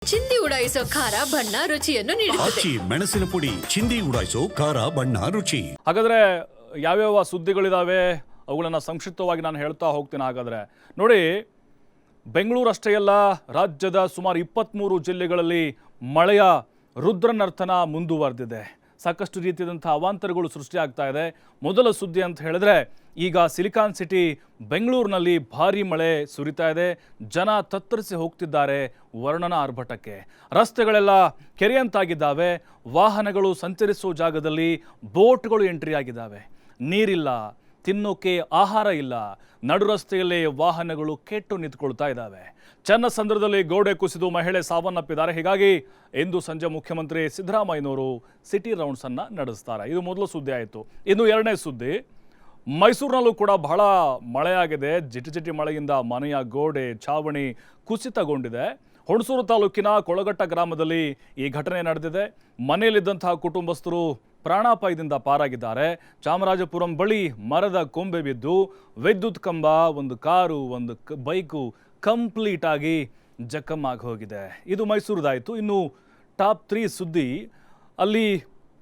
ಚಿಂದಿ ಉಡಾಯಿಸೋ ಖಾರ ಬಣ್ಣ ರುಚಿಯನ್ನು ನೀಡುತ್ತದೆ. ಆಚಿ ಮೆಣಸಿನ ಪುಡಿ ಚಿಂದಿ ಉಡಾಯಿಸೋ ಖಾರ ಬಣ್ಣ ರುಚಿ. ಹಾಗಾದ್ರೆ ಯಾವ್ಯಾವ ಸುದ್ದಿಗಳಿದಾವೆ ಅವುಗಳನ್ನು ಸಂಕ್ಷಿಪ್ತವಾಗಿ ನಾನು ಹೇಳ್ತಾ ಹೋಗ್ತೀನಿ. ಹಾಗಾದ್ರೆ ನೋಡಿ, ಬೆಂಗಳೂರು ಅಷ್ಟೇ ಅಲ್ಲ, ರಾಜ್ಯದ ಸುಮಾರು 23 ಜಿಲ್ಲೆಗಳಲ್ಲಿ ಮಳೆಯ ರುದ್ರನರ್ತನ ಮುಂದುವರೆದಿದೆ. ಸಾಕಷ್ಟು ರೀತಿಯಾದಂಥ ಅವಾಂತರಗಳು ಸೃಷ್ಟಿಯಾಗ್ತಾ ಇದೆ. ಮೊದಲ ಸುದ್ದಿ ಅಂತ ಹೇಳಿದ್ರೆ, ಈಗ ಸಿಲಿಕಾನ್ ಸಿಟಿ ಬೆಂಗಳೂರಿನಲ್ಲಿ ಭಾರೀ ಮಳೆ ಸುರಿತಾ ಇದೆ. ಜನ ತತ್ತರಿಸಿ ಹೋಗ್ತಿದ್ದಾರೆ ವರ್ಣನ ಆರ್ಭಟಕ್ಕೆ. ರಸ್ತೆಗಳೆಲ್ಲ ಕೆರೆಯಂತಾಗಿದ್ದಾವೆ. ವಾಹನಗಳು ಸಂಚರಿಸೋ ಜಾಗದಲ್ಲಿ ಬೋಟ್ಗಳು ಎಂಟ್ರಿ ಆಗಿದ್ದಾವೆ. ನೀರಿಲ್ಲ, ತಿನ್ನೋಕೆ ಆಹಾರ ಇಲ್ಲ. ನಡು ರಸ್ತೆಯಲ್ಲೇ ವಾಹನಗಳು ಕೆಟ್ಟು ನಿಂತ್ಕೊಳ್ತಾ ಇದ್ದಾವೆ. ಚನ್ನಸಂದ್ರದಲ್ಲಿ ಗೋಡೆ ಕುಸಿದು ಮಹಿಳೆ ಸಾವನ್ನಪ್ಪಿದ್ದಾರೆ. ಹೀಗಾಗಿ ಇಂದು ಸಂಜೆ ಮುಖ್ಯಮಂತ್ರಿ ಸಿದ್ದರಾಮಯ್ಯನವರು ಸಿಟಿ ರೌಂಡ್ಸ್ ಅನ್ನ ನಡೆಸ್ತಾರೆ. ಇದು ಮೊದಲ ಸುದ್ದಿ ಆಯಿತು. ಇನ್ನು ಎರಡನೇ ಸುದ್ದಿ, ಮೈಸೂರಿನಲ್ಲೂ ಕೂಡ ಬಹಳ ಮಳೆಯಾಗಿದೆ. ಜಿಟಿ ಮಳೆಯಿಂದ ಮನೆಯ ಗೋಡೆ ಛಾವಣಿ ಕುಸಿತಗೊಂಡಿದೆ. ಹುಣಸೂರು ತಾಲೂಕಿನ ಕೊಳಗಟ್ಟ ಗ್ರಾಮದಲ್ಲಿ ಈ ಘಟನೆ ನಡೆದಿದೆ. ಮನೆಯಲ್ಲಿದ್ದಂತಹ ಕುಟುಂಬಸ್ಥರು ಪ್ರಾಣಾಪಾಯದಿಂದ ಪಾರಾಗಿದ್ದಾರೆ. ಚಾಮರಾಜಪುರಂ ಬಳಿ ಮರದ ಕೊಂಬೆ ಬಿದ್ದು ವಿದ್ಯುತ್ ಕಂಬ, ಒಂದು ಕಾರು, ಒಂದು ಬೈಕು ಕಂಪ್ಲೀಟ್ ಆಗಿ ಜಖಮ್ಮಾಗಿ ಹೋಗಿದೆ. ಇದು ಮೈಸೂರದಾಯಿತು. ಇನ್ನು ಟಾಪ್ 3 ಸುದ್ದಿ, ಅಲ್ಲಿ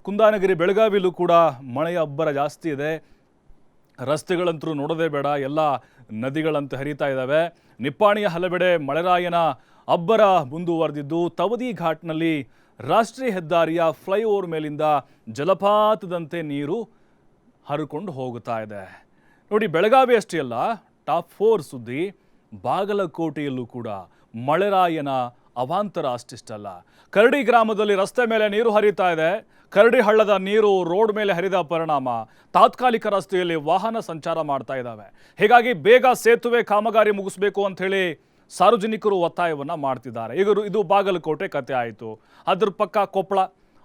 ಕುಂದಾನಗಿರಿ ಬೆಳಗಾವಿಲೂ ಕೂಡ ಮಳೆಯ ಅಬ್ಬರ ಜಾಸ್ತಿ ಇದೆ. ರಸ್ತೆಗಳಂತೂ ನೋಡೋದೇ ಬೇಡ, ಎಲ್ಲ ನದಿಗಳಂತೆ ಹರಿತಾ ಇದ್ದಾವೆ. ನಿಪ್ಪಾಣಿಯ ಹಲವೆಡೆ ಮಳೆರಾಯನ ಅಬ್ಬರ ಮುಂದುವರೆದಿದ್ದು, ತವದಿ ಘಾಟ್ನಲ್ಲಿ ರಾಷ್ಟ್ರೀಯ ಹೆದ್ದಾರಿಯ ಫ್ಲೈಓವರ್ ಮೇಲಿಂದ ಜಲಪಾತದಂತೆ ನೀರು ಹರಿಕೊಂಡು ಹೋಗುತ್ತಾ ಇದೆ. ನೋಡಿ, ಬೆಳಗಾವಿ ಅಷ್ಟೇ ಅಲ್ಲ, ಟಾಪ್ 4 ಸುದ್ದಿ, ಬಾಗಲಕೋಟೆಯಲ್ಲೂ ಕೂಡ ಮಳೆರಾಯನ ಅವಾಂತರ ಅಷ್ಟಿಷ್ಟಲ್ಲ. ಕರಡಿ ಗ್ರಾಮದಲ್ಲಿ ರಸ್ತೆ ಮೇಲೆ ನೀರು ಹರಿತಾ ಇದೆ. ಕರಡಿ ಹಳ್ಳದ ನೀರು ರೋಡ್ ಮೇಲೆ ಹರಿದ ಪರಿಣಾಮ ತಾತ್ಕಾಲಿಕ ರಸ್ತೆಯಲ್ಲಿ ವಾಹನ ಸಂಚಾರ ಮಾಡ್ತಾ ಇದ್ದಾವೆ. ಹೀಗಾಗಿ ಬೇಗ ಸೇತುವೆ ಕಾಮಗಾರಿ ಮುಗಿಸ್ಬೇಕು ಅಂತ ಹೇಳಿ ಸಾರ್ವಜನಿಕರು ಒತ್ತಾಯವನ್ನು ಮಾಡ್ತಿದ್ದಾರೆ. ಈಗ ಇದು ಬಾಗಲಕೋಟೆ ಕತೆ ಆಯಿತು. ಅದ್ರ ಪಕ್ಕ ಕೊಪ್ಪಳ,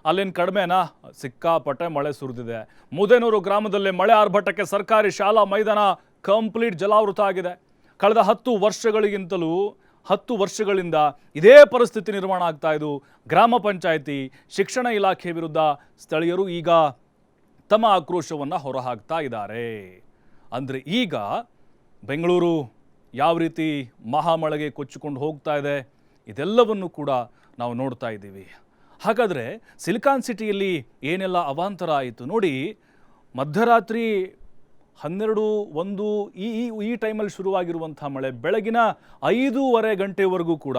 ಅಲ್ಲೇನು ಕಡಿಮೆನಾ? ಸಿಕ್ಕಾಪಟ್ಟೆ ಮಳೆ ಸುರಿದಿದೆ. ಮುದೇನೂರು ಗ್ರಾಮದಲ್ಲಿ ಮಳೆ ಆರ್ಭಟಕ್ಕೆ ಸರ್ಕಾರಿ ಶಾಲಾ ಮೈದಾನ ಕಂಪ್ಲೀಟ್ ಜಲಾವೃತ ಆಗಿದೆ. ಕಳೆದ 10 ವರ್ಷಗಳಿಂದ ಇದೇ ಪರಿಸ್ಥಿತಿ ನಿರ್ಮಾಣ ಆಗ್ತಾ ಇದ್ದು, ಗ್ರಾಮ ಪಂಚಾಯಿತಿ, ಶಿಕ್ಷಣ ಇಲಾಖೆ ವಿರುದ್ಧ ಸ್ಥಳೀಯರು ಈಗ ತಮ್ಮ ಆಕ್ರೋಶವನ್ನು ಹೊರಹಾಕ್ತಾ ಇದ್ದಾರೆ. ಅಂದರೆ ಈಗ ಬೆಂಗಳೂರು ಯಾವ ರೀತಿ ಮಹಾಮಳೆಗೆ ಕೊಚ್ಚಿಕೊಂಡು ಹೋಗ್ತಾ ಇದೆ, ಇದೆಲ್ಲವನ್ನು ಕೂಡ ನಾವು ನೋಡ್ತಾ ಇದ್ದೀವಿ. ಹಾಗಾದರೆ ಸಿಲಿಕಾನ್ ಸಿಟಿಯಲ್ಲಿ ಏನೆಲ್ಲ ಅವಾಂತರ ಆಯಿತು ನೋಡಿ. ಮಧ್ಯರಾತ್ರಿ 12-1 ಈ ಟೈಮಲ್ಲಿ ಶುರುವಾಗಿರುವಂಥ ಮಳೆ ಬೆಳಗಿನ 5:30 ಗಂಟೆವರೆಗೂ ಕೂಡ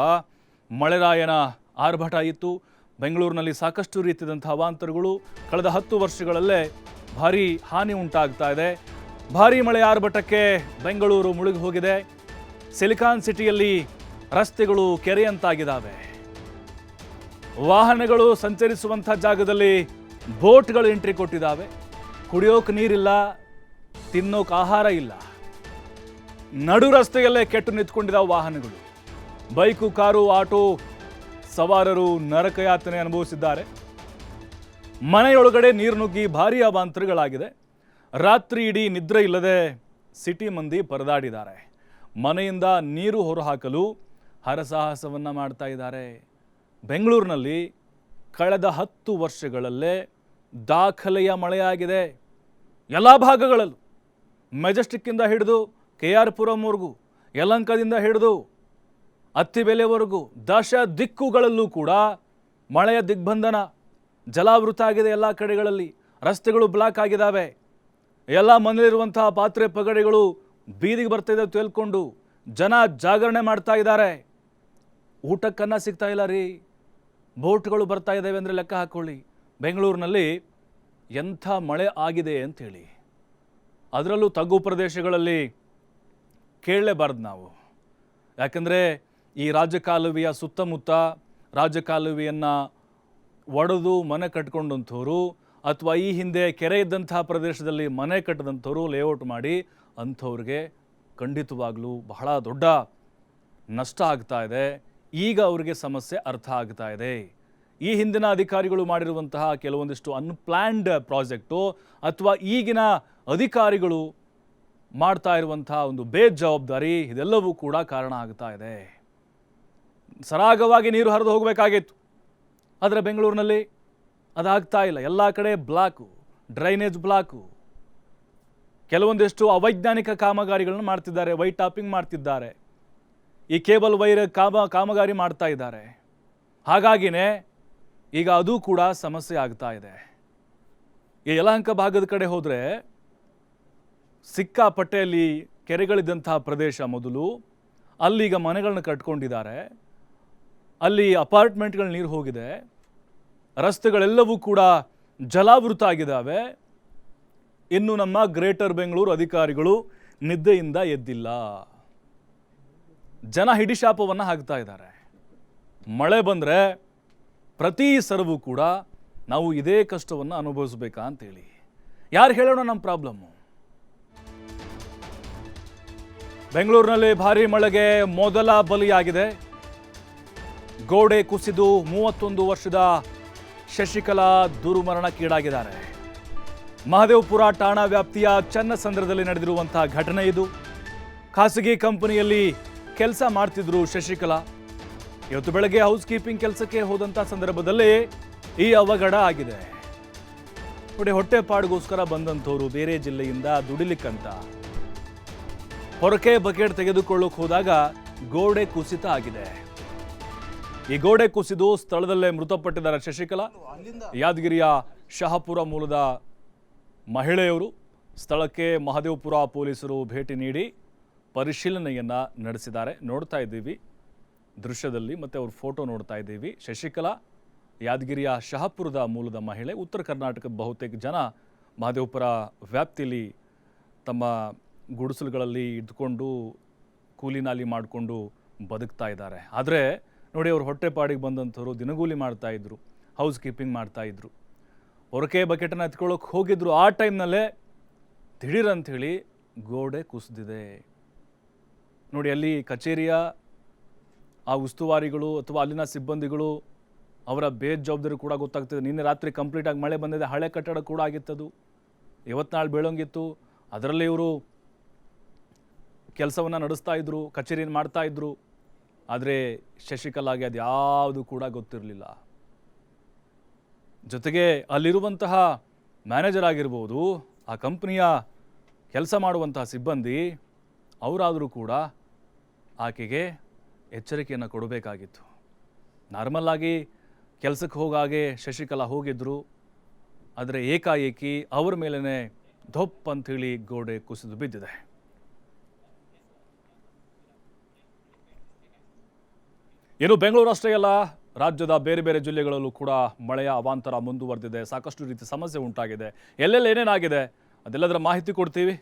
ಮಳೆರಾಯನ ಆರ್ಭಟ ಇತ್ತು. ಬೆಂಗಳೂರಿನಲ್ಲಿ ಸಾಕಷ್ಟು ರೀತಿಯಾದಂಥ ಅವಾಂತರಗಳು. ಕಳೆದ 10 ವರ್ಷಗಳಲ್ಲೇ ಭಾರೀ ಹಾನಿ ಉಂಟಾಗ್ತಾ ಇದೆ. ಭಾರೀ ಮಳೆ ಆರ್ಭಟಕ್ಕೆ ಬೆಂಗಳೂರು ಮುಳುಗಿ ಹೋಗಿದೆ. ಸಿಲಿಕಾನ್ ಸಿಟಿಯಲ್ಲಿ ರಸ್ತೆಗಳು ಕೆರೆಯಂತಾಗಿದ್ದಾವೆ. ವಾಹನಗಳು ಸಂಚರಿಸುವಂಥ ಜಾಗದಲ್ಲಿ ಬೋಟ್ಗಳು ಎಂಟ್ರಿ ಕೊಟ್ಟಿದ್ದಾವೆ. ಕುಡಿಯೋಕೆ ನೀರಿಲ್ಲ, ತಿನ್ನೋಕೆ ಆಹಾರ ಇಲ್ಲ. ನಡು ರಸ್ತೆಯಲ್ಲೇ ಕೆಟ್ಟು ನಿಂತ್ಕೊಂಡಿದ್ದಾವೆ ವಾಹನಗಳು. ಬೈಕು, ಕಾರು, ಆಟೋ ಸವಾರರು ನರಕಯಾತನೆ ಅನುಭವಿಸಿದ್ದಾರೆ. ಮನೆಯೊಳಗಡೆ ನೀರು ನುಗ್ಗಿ ಭಾರೀ ಅವಾಂತರಗಳಾಗಿದೆ. ರಾತ್ರಿ ಇಡೀ ನಿದ್ರೆ ಇಲ್ಲದೆ ಸಿಟಿ ಮಂದಿ ಪರದಾಡಿದ್ದಾರೆ. ಮನೆಯಿಂದ ನೀರು ಹೊರಹಾಕಲು ಹರಸಾಹಸವನ್ನು ಮಾಡ್ತಾ ಇದ್ದಾರೆ. ಬೆಂಗಳೂರಿನಲ್ಲಿ ಕಳೆದ 10 ವರ್ಷಗಳಲ್ಲೇ ದಾಖಲೆಯ ಮಳೆಯಾಗಿದೆ. ಎಲ್ಲ ಭಾಗಗಳಲ್ಲೂ, ಮೆಜೆಸ್ಟಿಕ್ಕಿಂದ ಹಿಡಿದು KR ಪುರಂವರೆಗೂ, ಯಲಹಂಕದಿಂದ ಹಿಡಿದು ಅತ್ತಿಬೆಲೆವರೆಗೂ ದಶ ದಿಕ್ಕುಗಳಲ್ಲೂ ಕೂಡ ಮಳೆಯ ದಿಗ್ಬಂಧನ, ಜಲಾವೃತ ಆಗಿದೆ. ಎಲ್ಲ ಕಡೆಗಳಲ್ಲಿ ರಸ್ತೆಗಳು ಬ್ಲಾಕ್ ಆಗಿದ್ದಾವೆ. ಎಲ್ಲ ಮನೆಯಲ್ಲಿರುವಂತಹ ಪಾತ್ರೆ ಪಗಡೆಗಳು ಬೀದಿಗೆ ಬರ್ತಾಯಿದೆ ತೇಲ್ಕೊಂಡು. ಜನ ಜಾಗರಣೆ ಮಾಡ್ತಾ ಇದ್ದಾರೆ. ಊಟಕ್ಕನ್ನ ಸಿಗ್ತಾ ಇಲ್ಲ ರೀ. ಬೋಟ್ಗಳು ಬರ್ತಾ ಇದ್ದಾವೆ ಅಂದರೆ ಲೆಕ್ಕ ಹಾಕ್ಕೊಳ್ಳಿ. ಬೆಂಗಳೂರಿನಲ್ಲಿ ಎಂಥ ಮಳೆ ಆಗಿದೆ ಅಂಥೇಳಿ. ಅದರಲ್ಲೂ ತಗ್ಗು ಪ್ರದೇಶಗಳಲ್ಲಿ ಕೇಳಲೇಬಾರ್ದು ನಾವು. ಯಾಕಂದರೆ ಈ ರಾಜಕಾಲುವೆಯ ಸುತ್ತಮುತ್ತ ರಾಜಕಾಲುವೆಯನ್ನು ಒಡೆದು ಮನೆ ಕಟ್ಕೊಂಡಂಥವ್ರು, ಅಥವಾ ಈ ಹಿಂದೆ ಕೆರೆ ಇದ್ದಂಥ ಪ್ರದೇಶದಲ್ಲಿ ಮನೆ ಕಟ್ಟಿದಂಥವ್ರು ಲೇಔಟ್ ಮಾಡಿ, ಅಂಥವ್ರಿಗೆ ಖಂಡಿತವಾಗ್ಲೂ ಬಹಳ ದೊಡ್ಡ ನಷ್ಟ ಆಗ್ತಾ ಇದೆ. ಈಗ ಅವರಿಗೆ ಸಮಸ್ಯೆ ಅರ್ಥ ಆಗ್ತಾ ಇದೆ. ಈ ಹಿಂದಿನ ಅಧಿಕಾರಿಗಳು ಮಾಡಿರುವಂತಹ ಕೆಲವೊಂದಿಷ್ಟು ಅನ್ಪ್ಲ್ಯಾನ್ಡ್ ಪ್ರಾಜೆಕ್ಟು, ಅಥವಾ ಈಗಿನ ಅಧಿಕಾರಿಗಳು ಮಾಡ್ತಾ ಇರುವಂತಹ ಒಂದು ಬೇಜವಾಬ್ದಾರಿ, ಇದೆಲ್ಲವೂ ಕೂಡ ಕಾರಣ ಆಗ್ತಾ ಇದೆ. ಸರಾಗವಾಗಿ ನೀರು ಹರಿದು ಹೋಗಬೇಕಾಗಿತ್ತು, ಆದರೆ ಬೆಂಗಳೂರಿನಲ್ಲಿ ಅದಾಗ್ತಾ ಇಲ್ಲ. ಎಲ್ಲ ಕಡೆ ಬ್ಲಾಕು, ಡ್ರೈನೇಜ್ ಬ್ಲಾಕು. ಕೆಲವೊಂದಿಷ್ಟು ಅವೈಜ್ಞಾನಿಕ ಕಾಮಗಾರಿಗಳನ್ನು ಮಾಡ್ತಿದ್ದಾರೆ. ವೈಟ್ ಟಾಪಿಂಗ್ ಮಾಡ್ತಿದ್ದಾರೆ. ಈ ಕೇಬಲ್ ವೈರ್ ಕಾಮಗಾರಿ ಮಾಡ್ತಾ ಇದ್ದಾರೆ. ಹಾಗಾಗಿನೇ ಈಗ ಅದು ಕೂಡ ಸಮಸ್ಯೆ ಆಗ್ತಾ ಇದೆ. ಈ ಯಲಹಂಕ ಭಾಗದ ಕಡೆ ಹೋದರೆ ಸಿಕ್ಕಾಪಟ್ಟೆಯಲ್ಲಿ ಕೆರೆಗಳಿದ್ದಂತಹ ಪ್ರದೇಶ ಮೊದಲು, ಅಲ್ಲೀಗ ಮನೆಗಳನ್ನ ಕಟ್ಕೊಂಡಿದ್ದಾರೆ, ಅಲ್ಲಿ ಅಪಾರ್ಟ್ಮೆಂಟ್ಗಳ ನೀರು ಹೋಗಿದೆ, ರಸ್ತೆಗಳೆಲ್ಲವೂ ಕೂಡ ಜಲಾವೃತ ಆಗಿದ್ದಾವೆ. ಇನ್ನು ನಮ್ಮ ಗ್ರೇಟರ್ ಬೆಂಗಳೂರು ಅಧಿಕಾರಿಗಳು ನಿದ್ದೆಯಿಂದ ಎದ್ದಿಲ್ಲ. ಜನ ಹಿಡಿಶಾಪವನ್ನು ಹಾಕ್ತಾ ಇದ್ದಾರೆ. ಮಳೆ ಬಂದರೆ ಪ್ರತಿ ಸರವು ಕೂಡ ನಾವು ಇದೇ ಕಷ್ಟವನ್ನು ಅನುಭವಿಸಬೇಕಾ ಅಂತೇಳಿ. ಯಾರು ಹೇಳೋಣ ನಮ್ಮ ಪ್ರಾಬ್ಲಮ್ಮು? ಬೆಂಗಳೂರಿನಲ್ಲಿ ಭಾರೀ ಮಳೆಗೆ ಮೊದಲ ಬಲಿಯಾಗಿದೆ. ಗೋಡೆ ಕುಸಿದು 31 ವರ್ಷದ ಶಶಿಕಲಾ ದುರ್ಮರಣಕ್ಕೀಡಾಗಿದ್ದಾರೆ. ಮಹದೇವಪುರ ಠಾಣಾ ವ್ಯಾಪ್ತಿಯ ಚನ್ನಸಂದ್ರದಲ್ಲಿ ನಡೆದಿರುವಂತಹ ಘಟನೆ ಇದು. ಖಾಸಗಿ ಕಂಪನಿಯಲ್ಲಿ ಕೆಲಸ ಮಾಡ್ತಿದ್ರು ಶಶಿಕಲಾ. ಇವತ್ತು ಬೆಳಗ್ಗೆ ಹೌಸ್ ಕೀಪಿಂಗ್ ಕೆಲಸಕ್ಕೆ ಹೋದಂಥ ಸಂದರ್ಭದಲ್ಲಿ ಈ ಅವಘಡ ಆಗಿದೆ. ನೋಡಿ, ಹೊಟ್ಟೆಪಾಡಿಗೋಸ್ಕರ ಬಂದಂಥವ್ರು ಬೇರೆ ಜಿಲ್ಲೆಯಿಂದ ದುಡಿಲಿಕ್ಕಂತ ಹೊರಕೆ ಬಕೆಟ್ ತೆಗೆದುಕೊಳ್ಳೋಕೆ ಹೋದಾಗ ಗೋಡೆ ಕುಸಿತ ಆಗಿದೆ. ಈ ಗೋಡೆ ಕುಸಿದು ಸ್ಥಳದಲ್ಲೇ ಮೃತಪಟ್ಟಿದ್ದಾರೆ ಶಶಿಕಲಾ. ಯಾದಗಿರಿಯ ಶಹಾಪುರ ಮೂಲದ ಮಹಿಳೆಯವರು. ಸ್ಥಳಕ್ಕೆ ಮಹದೇವಪುರ ಪೊಲೀಸರು ಭೇಟಿ ನೀಡಿ ಪರಿಶೀಲನೆಯನ್ನ ನಡೆಸಿದ್ದಾರೆ. ನೋಡ್ತಾ ಇದ್ದೀವಿ ದೃಶ್ಯದಲ್ಲಿ, ಮತ್ತೆ ಅವ್ರ ಫೋಟೋ ನೋಡ್ತಾ ಇದ್ದೀವಿ. ಶಶಿಕಲಾ ಯಾದಗಿರಿಯ ಶಹಾಪುರದ ಮೂಲದ ಮಹಿಳೆ. ಉತ್ತರ ಕರ್ನಾಟಕದ ಬಹುತೇಕ ಜನ ಮಹದೇವಪುರ ವ್ಯಾಪ್ತಿಯಲ್ಲಿ ತಮ್ಮ ಗುಡಿಸಲುಗಳಲ್ಲಿ ಇದ್ಕೊಂಡು ಕೂಲಿನಾಲಿ ಮಾಡಿಕೊಂಡು ಬದುಕ್ತಾ ಇದ್ದಾರೆ. ಆದರೆ ನೋಡಿ, ಅವ್ರು ಹೊಟ್ಟೆಪಾಡಿಗೆ ಬಂದಂಥವ್ರು ದಿನಗೂಲಿ ಮಾಡ್ತಾ ಇದ್ರು, ಹೌಸ್ ಕೀಪಿಂಗ್ ಮಾಡ್ತಾ ಇದ್ರು, ಹೊರಕೆ ಬಕೆಟನ್ನು ಎತ್ಕೊಳ್ಳೋಕೆ ಹೋಗಿದ್ರು. ಆ ಟೈಮ್ನಲ್ಲೇ ದಿಢೀರಂಥೇಳಿ ಗೋಡೆ ಕುಸಿದಿದೆ. ನೋಡಿ, ಅಲ್ಲಿ ಕಚೇರಿಯ ಆ ಉಸ್ತುವಾರಿಗಳು ಅಥವಾ ಅಲ್ಲಿನ ಸಿಬ್ಬಂದಿಗಳು ಅವರ ಬೇಜವಾಬ್ದಾರಿ ಕೂಡ ಗೊತ್ತಾಗ್ತದೆ. ನಿನ್ನೆ ರಾತ್ರಿ ಕಂಪ್ಲೀಟಾಗಿ ಮಳೆ ಬಂದಿದೆ, ಹಳೆ ಕಟ್ಟಡ ಕೂಡ ಆಗಿತ್ತದು, ಇವತ್ತು ಬೀಳೋಂಗಿತ್ತು. ಅದರಲ್ಲಿ ಇವರು ಕೆಲಸವನ್ನು ನಡೆಸ್ತಾ ಇದ್ರು, ಕಚೇರಿಯನ್ನು ಮಾಡ್ತಾ ಇದ್ರು. ಆದರೆ ಶಶಿಕಲಾಗೆ ಅದು ಯಾವುದು ಕೂಡ ಗೊತ್ತಿರಲಿಲ್ಲ. ಜೊತೆಗೆ ಅಲ್ಲಿರುವಂತಹ ಮ್ಯಾನೇಜರ್ ಆಗಿರ್ಬೋದು, ಆ ಕಂಪ್ನಿಯ ಕೆಲಸ ಮಾಡುವಂತಹ ಸಿಬ್ಬಂದಿ, ಅವರಾದರೂ ಕೂಡ ಆಕೆಗೆ ಎಚ್ಚರಿಕೆಯನ್ನು ಕೊಡಬೇಕಾಗಿತ್ತು. ನಾರ್ಮಲ್ ಆಗಿ ಕೆಲಸಕ್ಕೆ ಹೋಗಾಗೆ ಶಶಿಕಲಾ ಹೋಗಿದ್ರು. ಆದರೆ ಏಕಾಏಕಿ ಅವರ ಮೇಲೇ ಧೊಪ್ ಅಂಥೇಳಿ ಗೋಡೆ ಕುಸಿದು ಬಿದ್ದಿದೆ. ಇನ್ನು ಬೆಂಗಳೂರು ಅಷ್ಟೇ ಅಲ್ಲ, ರಾಜ್ಯದ ಬೇರೆ ಬೇರೆ ಜಿಲ್ಲೆಗಳಲ್ಲೂ ಕೂಡ ಮಳೆಯ ಅವಾಂತರ ಮುಂದುವರೆದಿದೆ. ಸಾಕಷ್ಟು ರೀತಿಯ ಸಮಸ್ಯೆ ಉಂಟಾಗಿದೆ. ಎಲ್ಲೆಲ್ಲಿ ಏನೇನಾಗಿದೆ ಅದೆಲ್ಲದರ ಮಾಹಿತಿ ಕೊಡ್ತೀವಿ.